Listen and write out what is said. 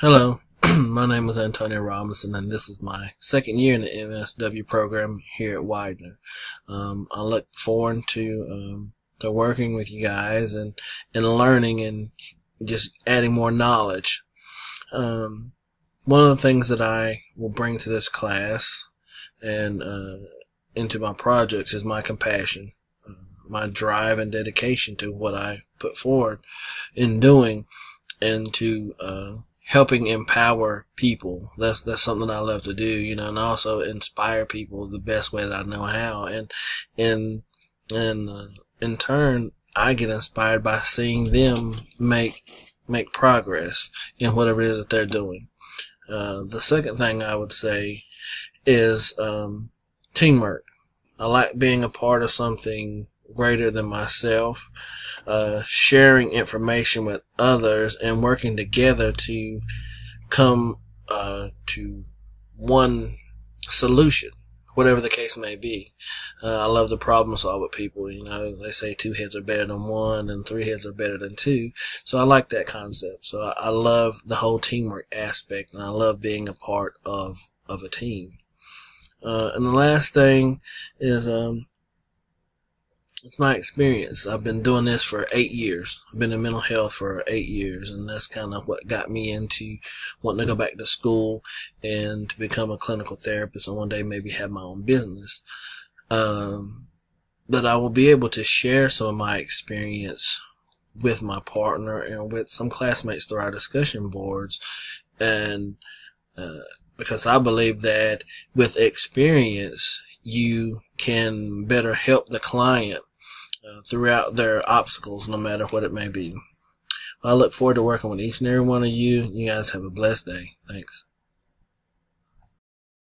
Hello, my name is Antonio Robinson, and this is my second year in the MSW program here at Widener. I look forward to working with you guys and learning and just adding more knowledge. One of the things that I will bring to this class and into my projects is my compassion, my drive and dedication to what I put forward in doing, and to helping empower people. That's something I love to do, and also inspire people the best way that I know how. And in turn, I get inspired by seeing them make progress in whatever it is that they're doing. The second thing I would say is teamwork. I like being a part of something greater than myself, sharing information with others and working together to come to one solution, whatever the case may be. I love to problem solve with people. They say 2 heads are better than 1 and 3 heads are better than 2. So I like that concept. So I love the whole teamwork aspect, and I love being a part of a team. And the last thing is it's my experience. I've been doing this for 8 years. I've been in mental health for 8 years, and that's kind of what got me into wanting to go back to school and to become a clinical therapist, and one day maybe have my own business. That I will be able to share some of my experience with my partner and with some classmates through our discussion boards, and because I believe that with experience you can better help the client throughout their obstacles, no matter what it may be. I look forward to working with each and every one of you. You guys have a blessed day. Thanks.